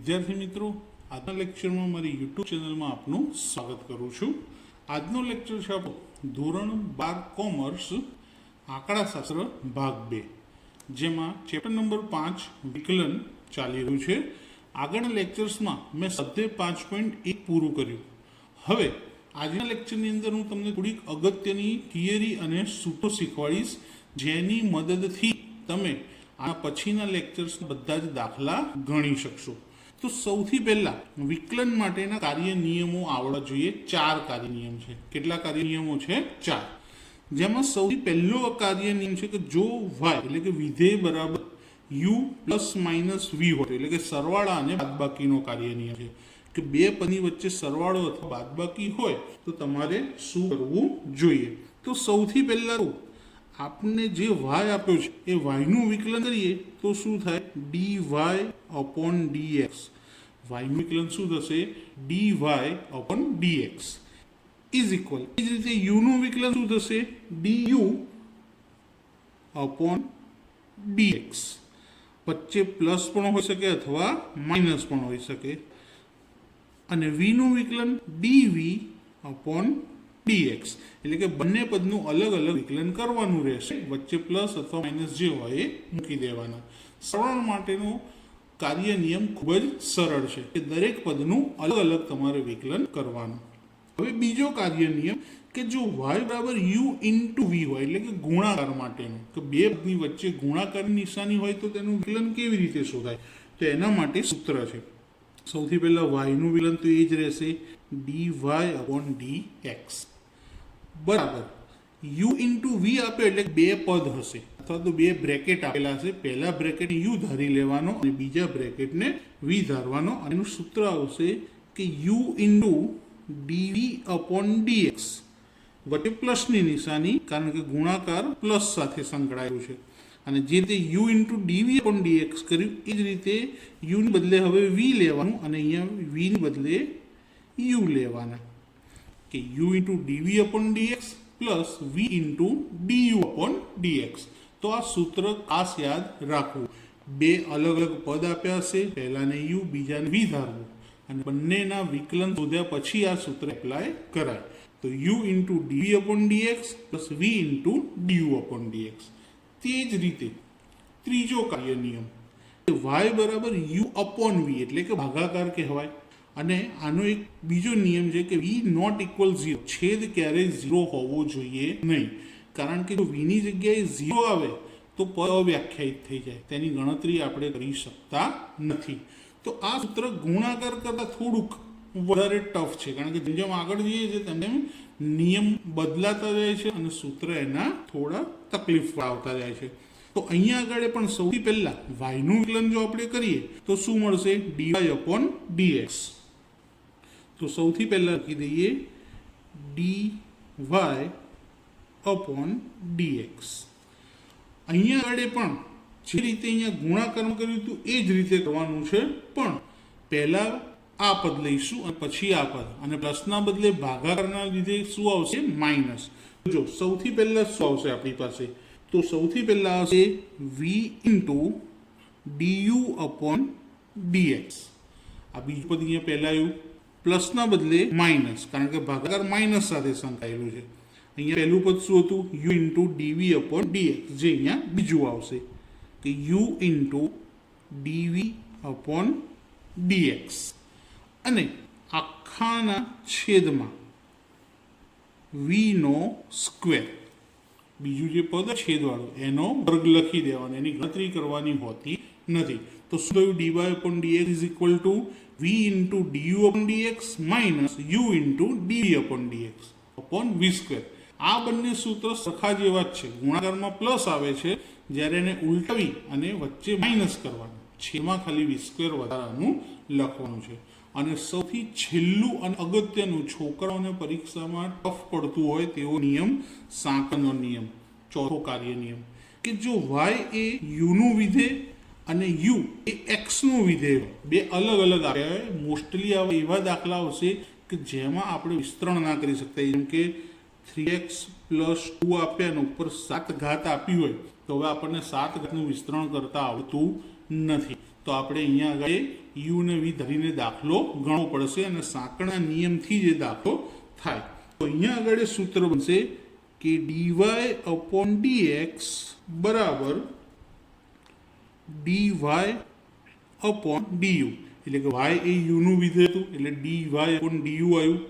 વિદ્યાર્થી મિત્રો, આજના લેક્ચરમાં મારી યુટ્યુબ ચેનલમાં આપનું સ્વાગત કરું છું. આજનો લેક્ચર છે આપણો ધોરણ 12 કોમર્સ આંકડાશાસ્ત્ર ભાગ 2, જેમાં ચેપ્ટર નંબર 5 વિકલન ચાલી રહ્યું છે. આગળના લેક્ચર્સમાં મેં સ્વાધ્યાય 5.1 પૂરું કર્યું. હવે આજના લેક્ચરની અંદર હું તમને થોડીક અગત્યની થિયરી અને સૂત્રો શીખવાડીશ, જેની મદદથી તમે આ પછીના લેક્ચર્સ બધા જ દાખલા ગણી શકશો. તો સૌથી પહેલા વિકલન માટેના કાર્ય નિયમો આવડવા જોઈએ. 4 કાર્ય નિયમ છે. કેટલા કાર્ય નિયમો છે? 4. જેમાં સૌથી પહેલો કાર્ય નિયમ છે કે જો y એટલે કે વિધેય બરાબર u પ્લસ માઇનસ v હોય, એટલે કે સરવાળા અને બાદબાકીનો કાર્ય નિયમ છે કે બે પદની વચ્ચે સરવાળો અથવા બાદબાકી હોય તો તમારે શું કરવું જોઈએ. તો સૌથી પહેલા આપને જે y આપ્યો છે એ y નું વિકલન કરીએ તો શું થાય? dy upon dx. y નું વિકલન શું થશે? dy upon dx is equal. એ જ રીતે u નું વિકલન શું થશે? du upon dx. વચ્ચે પ્લસ પણ હોઈ શકે અથવા માઇનસ પણ હોઈ શકે. અને v નું વિકલન dv upon dx, એટલે કે બંને પદનું અલગ અલગ વિકલન કરવાનું રહેશે. વચ્ચે પ્લસ અથવા માઇનસ જે હોય એ મૂકી દેવાના. સરળ માટેનો કાર્ય નિયમ ખૂબ જ સરળ છે કે દરેક પદનું અલગ અલગ તમારે વિકલન કરવાનું. હવે બીજો કાર્ય નિયમ કે જો y બરાબર u ઇન્ટુ v હોય, એટલે કે ગુણાકાર માટેનું, કે બે પદની વચ્ચે ગુણાકારની નિશાની હોય તો તેનું વિકલન કેવી રીતે શોધાય? તો એના માટે સૂત્ર છે. સૌથી પહેલા y નું વિકલન તો એ જ રહેશે, dy upon dx બરાબર u ઇન્ટુ v આપ્યો એટલે બે પદ હશે અથવા તો બે બ્રેકેટ આપેલા હશે. પહેલા બ્રેકેટ u ધારી લેવાનો અને બીજા બ્રેકેટને v ધારવાનો. અને એનું સૂત્ર આવશે કે u into dv upon dx, વચ્ચે પ્લસની નિશાની, કારણ કે ગુણાકાર પ્લસ સાથે સંકળાયેલું છે. અને જે તે u into dv upon dx કર્યું એ જ રીતે u ને બદલે હવે v લેવાનું અને અહીંયા v ને બદલે u લેવાના, કે u into dv upon dx plus v into du upon dx. તો આ સૂત્ર ખાસ યાદ રાખવું. બે અલગ અલગ પદ આપ્યા હશે, પહેલાને u બીજાને v ધારવું અને બંનેના વિકલન શોધ્યા પછી આ સૂત્ર એપ્લાય કરાય. તો u into dv upon dx plus v into du upon dx. તે જ રીતે ત્રીજો કાર્ય નિયમ y બરાબર u upon v, એટલે કે ભાગાકાર કહેવાય. અને આનો એક બીજો નિયમ છે કે v નોટ ઇક્વલ 0, છેદ ક્યારેય 0 હોવો જોઈએ નહીં. કારણ કે જો v ની જગ્યાએ 0 આવે તો પદ અવ્યાખ્યાયિત થઈ જાય, તેની ગણતરી આપણે કરી શકતા નથી. તો આ સૂત્ર ગુણાકાર કરતાં થોડુંક વધારે ટફ છે, કારણ કે જેમ જેમ આગળ જઈએ છીએ તેમ તેમ નિયમ બદલાતા જાય છે અને સૂત્ર એના થોડા તકલીફ આવતા જાય છે. તો અહીંયા આગળ પણ સૌથી પહેલા y નું વિકલન જો આપણે કરીએ તો શું મળશે? dy upon dx. તો સૌથી પહેલા લખી દઈએ dy upon dx. અહીંયા આગળ પણ જે રીતે અહીંયા ગુણાકારમાં કર્યું હતું એ જ રીતે કરવાનું છે, પણ પહેલા આ પદ લઈશું અને પછી આ પદ, અને પ્લસના બદલે ભાગાકારના લીધે શું આવશે? માઇનસ. જો સૌથી પહેલા શું આવશે આપણી પાસે? તો સૌથી પહેલા આવશે v into du upon dx. આ બીજું પદ અહીંયા પહેલા આવ્યું, પ્લસના બદલે માઇનસ, કારણ કે ભાગાકાર માઇનસ સાથે સંકળાયેલું છે. અહીંયા પહેલું પદ શું હતું? u into dv upon dx, જે અહીંયા બીજું આવશે કે u into dv upon dx. અને આખાના છેદમાં v નો સ્ક્વેર, બીજું જે પદ છેદવાળું એનો વર્ગ લખી દેવાનો, એની ગણતરી કરવાની હોતી નથી. તો શું થયું? dy upon dx is equal to v into du upon dx minus u into dv upon dx upon v square. આ બંને સૂત્ર સરખા જેવા જ છે. ગુણાકારમાં પ્લસ આવે છે, જ્યારે એને ઉલટાવી અને વચ્ચે માઇનસ કરવાનું, છેદમાં ખાલી v સ્ક્વેર વધારાનું લખવાનું છે. અને સૌથી છેલ્લું અને અગત્યનું, છોકરાઓને પરીક્ષામાં ટફ પડતું હોય તેવો નિયમ, સાંકળનો નિયમ, ચોથો કાર્ય નિયમ, કે જો y એ u નું વિધેય અને u એ x નું વિધેય, બે અલગ અલગ આપ્યા હોય. મોસ્ટલી આવા એવા દાખલા આવશે કે જેમાં આપણે વિસ્તરણ ના કરી શકતા. જેમ કે 3x પ્લસ 2 આપ્યા અને ઉપર 7 ઘાત આપી હોય તો હવે આપણને 7 ઘાતનું વિસ્તરણ કરતા આવતું નથી. તો આપણે અહીંયા આગળ યુ ને વી ધરીને દાખલો ગણવો પડશે અને સાંકળના નિયમથી જે દાખલો થાય. તો અહીંયા આગળ સૂત્ર બનશે કે ડીવાય અપોન ડીએક્સ બરાબર ડીવાય અપોન ડીયુ, એટલે કે વાય એ યુનું વિધેય હતું એટલે ડીવાય અપોન ડીયુ આવ્યું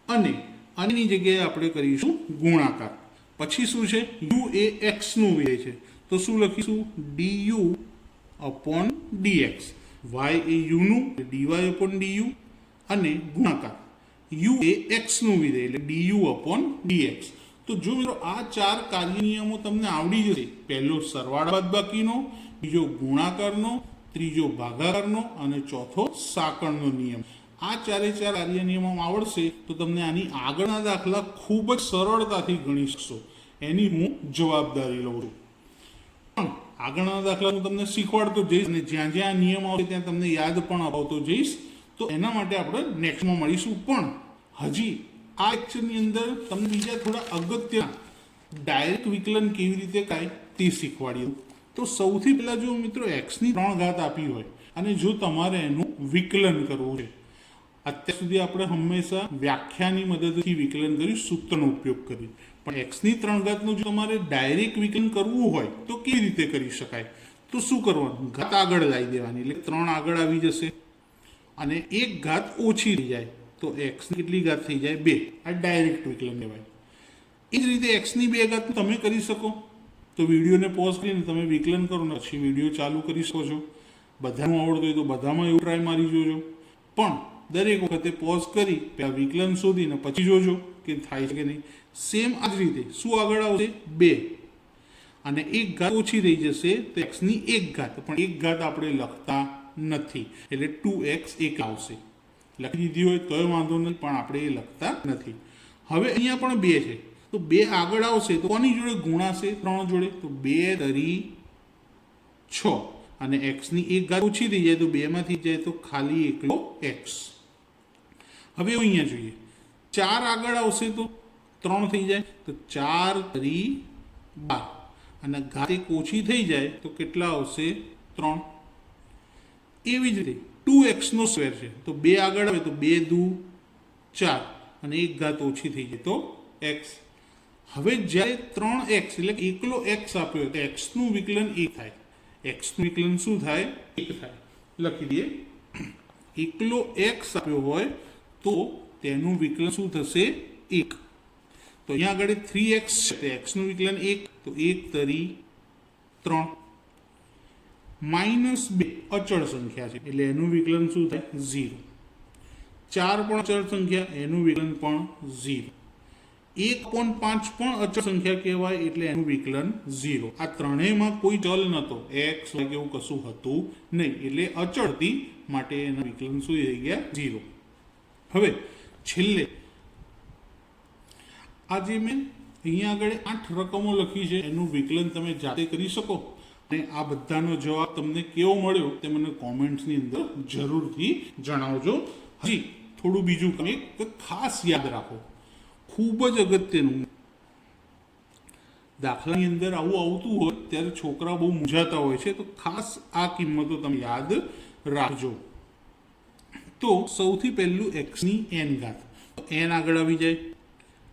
અને આની જગ્યાએ આપણે કરીશું ગુણાકાર. પછી શું છે, યુ એ એક્સનું વિધેય છે તો શું લખીશું ડીયુ અપોન ડીએક્સ. વાય એ યુનું ડીવાય અપોન ડીયુ અને ગુણાકાર યુ એ એક્સનું વિધેય એટલે ડીયુ અપોન ડીએક્સ. તો જો મિત્રો આ ચાર કાર્ય નિયમો તમને આવડી જશે, પહેલો સરવાળા બાદબાકીનો, બીજો ગુણાકારનો, ત્રીજો ભાગાકારનો અને ચોથો સાંકળનો નિયમ. આ ચારે ચાર કાર્ય નિયમો આવડશે તો તમને આની આગળના દાખલા ખૂબ જ સરળતાથી ગણી શકશો. એની હું જવાબદારી લઉં છું. પણ આગળના દાખલા હું તમને શીખવાડતો જઈશ અને જ્યાં જ્યાં નિયમ આવશે ત્યાં તમને યાદ પણ અપાવતો જઈશ. તો એના માટે આપણે નેક્સ્ટમાં મળીશું. પણ હજી આ લેક્ચરની અંદર તમને બીજા થોડા અગત્યના ડાયરેક્ટ વિકલન કેવી રીતે થાય તે શીખવાડ્યું. તો સૌથી પહેલાં જો મિત્રો એક્સની 3 ઘાત આપી હોય અને જો તમારે એનું વિકલન કરવું છે, અત્યાર સુધી આપણે હંમેશા વ્યાખ્યાની મદદથી વિકલન કર્યું, સૂત્રનો ઉપયોગ કરી. પણ એક્સની 3 ઘાતનું જો તમારે ડાયરેક્ટ વિકલન કરવું હોય તો કેવી રીતે કરી શકાય? તો શું કરવાનું, ઘાત આગળ લાવી દેવાની એટલે 3 આગળ આવી જશે અને 1 ઘાત ઓછી થઈ જાય તો એક્સની કેટલી ઘાત થઈ જાય 2. આ ડાયરેક્ટ વિકલન કહેવાય. એ જ રીતે એક્સની 2 ઘાત તમે કરી શકો. તો વિડીયોને પોઝ કરીને તમે વિકલન કરો ને પછી વિડીયો ચાલુ કરી શકો છો. બધાનું આવડતું હોય તો બધામાં એવું ટ્રાય મારી જોજો. પણ દરેક વખતે પોઝ કરી પહેલાં વિકલન શોધીને પછી જોજો કે થાય છે કે નહીં. સેમ આ જ રીતે શું આગળ આવશે 2 અને 1 ઘાત ઓછી થઈ જશે તો એક્સની 1 ઘાત, પણ 1 ઘાત આપણે લખતા નથી એટલે 2x 1 આવશે. લખી દીધી હોય તોય વાંધો નહીં, પણ આપણે એ લખતા નથી. હવે અહીંયા પણ 2 છે તો 2 આગળ આવશે તો કોની જોડે ગુણાશે 3 જોડે, તો 2 તરી 6 અને એક્સની 1 ઘાત ઓછી થઈ જાય તો 2 માંથી જાય તો ખાલી એકલો એક્સ. હવે અહીંયા જોઈએ 4 આગળ આવશે તો 3 થઈ જાય તો 4 તરી 12 અને ઘાત 1 ઓછી થઈ જાય તો કેટલા આવશે 3. એવી જ રીતે 2x નો સ્ક્વેર છે તો 2 આગળ આવે તો 2 દુ 4 અને 1 ઘાત ઓછી થઈ જાય તો x. હવે જ્યારે 3x એટલે એકલો x આપ્યો તો x નું વિકલન 1 થાય. x નું વિકલન શું થાય 1 થાય. લખી દઈએ એકલો x આપ્યો હોય તો તેનું વિકલન શું થશે 1. તો અહીંયા આગળ 3x છે તો x નું વિકલન 1 તો 1 તરી 3 -2 અચળ સંખ્યા છે એટલે એનું વિકલન શું થાય 0. 4 પણ અચળ સંખ્યા એનું વિકલન પણ 0. 1/5 પણ અચળ સંખ્યા કહેવાય એટલે એનું વિકલન 0. આ ત્રણેયમાં કોઈ ચલ નહોતો, x કે એવું કશું હતું નહીં એટલે અચળથી માટે એના વિકલન શું થઈ ગયા 0. હવે છેલ્લે આજે મેં અહીંયા આગળ 8 રકમો લખી છે એનું વિકલન તમે જાતે કરી શકો અને આ બધાનો જવાબ તમને કેવો મળ્યો તે મને કોમેન્ટ્સની અંદર જરૂરથી જણાવજો. હજી થોડું બીજું કંઈક ખાસ યાદ રાખો, ખૂબ જ અગત્યનું. દાખલાની અંદર આવું આવતું હોય ત્યારે છોકરા બહુ મૂંઝાતા હોય છે તો ખાસ આ કિંમતો તમે યાદ રાખજો. તો સૌથી પહેલું એક્સની n ઘાત, n આગળ આવી જાય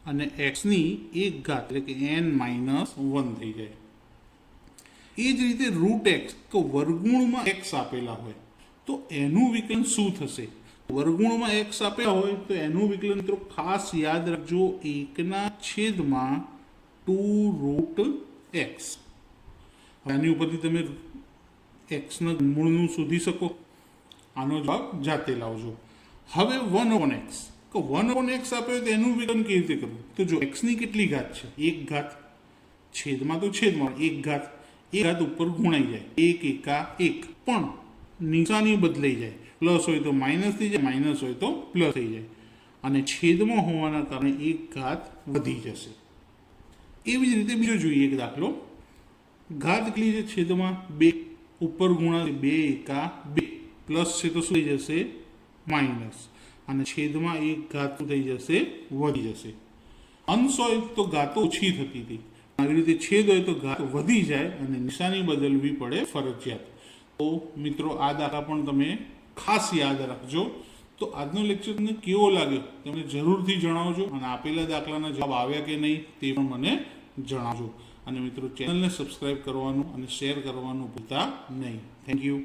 અને એક્સની 1 ઘાત એટલે કે n-1 થઈ જાય. એ જ રીતે √x તો વર્ગમૂળમાં x આપેલા હોય તો એનું વિકલન શું થશે? વર્ગમૂળમાં x આપેલા હોય તો એનું વિકલન મિત્રો ખાસ યાદ રાખજો 1/2√x. આની ઉપરથી તમે xના મૂળનું શોધી શકો. આનો જવાબ જાતે લાવજો. હવે 1/x તો 1/x આપ્યો તો એનું વિકલન કેવી રીતે કરવું? તો જો xની કેટલી ઘાત છે 1 ઘાત, છેદમાં તો છેદમાં 1 ઘાત, 1 ઘાત ઉપર ગુણાઈ જાય 1 એકા 1, પણ નિશાની બદલાઈ જાય, પ્લસ હોય તો માઇનસ થઈ જાય, માઇનસ હોય તો પ્લસ થઈ જાય અને છેદમાં હોવાના કારણે 1 ઘાત વધી જશે. એવી જ રીતે બીજો જોઈએ એક દાખલો. ઘાત કેટલી છે છેદમાં 2, ઉપર ગુણાશે 2 એકા 2, પ્લસ છે તો શું થઈ જશે માઇનસ અને છેદમાં 1 ઘાત થઈ જશે વધી જશે. અંશ હોય તો ઘાતો ઓછી થતી હતી, આવી રીતે છેદ હોય તો ઘાત વધી જાય અને નિશાની બદલવી પડે ફરજિયાત. તો તો મિત્રો આ દાખલા પણ તમે ખાસ યાદ રાખજો. તો આજનો લેક્ચર તમને કેવો લાગ્યો તમે જરૂરથી જણાવજો, અને આપેલા દાખલાના જવાબ આવ્યા કે નહીં તે પણ મને જણાવજો. અને મિત્રો ચેનલને સબસ્ક્રાઇબ કરવાનું અને શેર કરવાનું ભૂલતા નહીં. Thank you.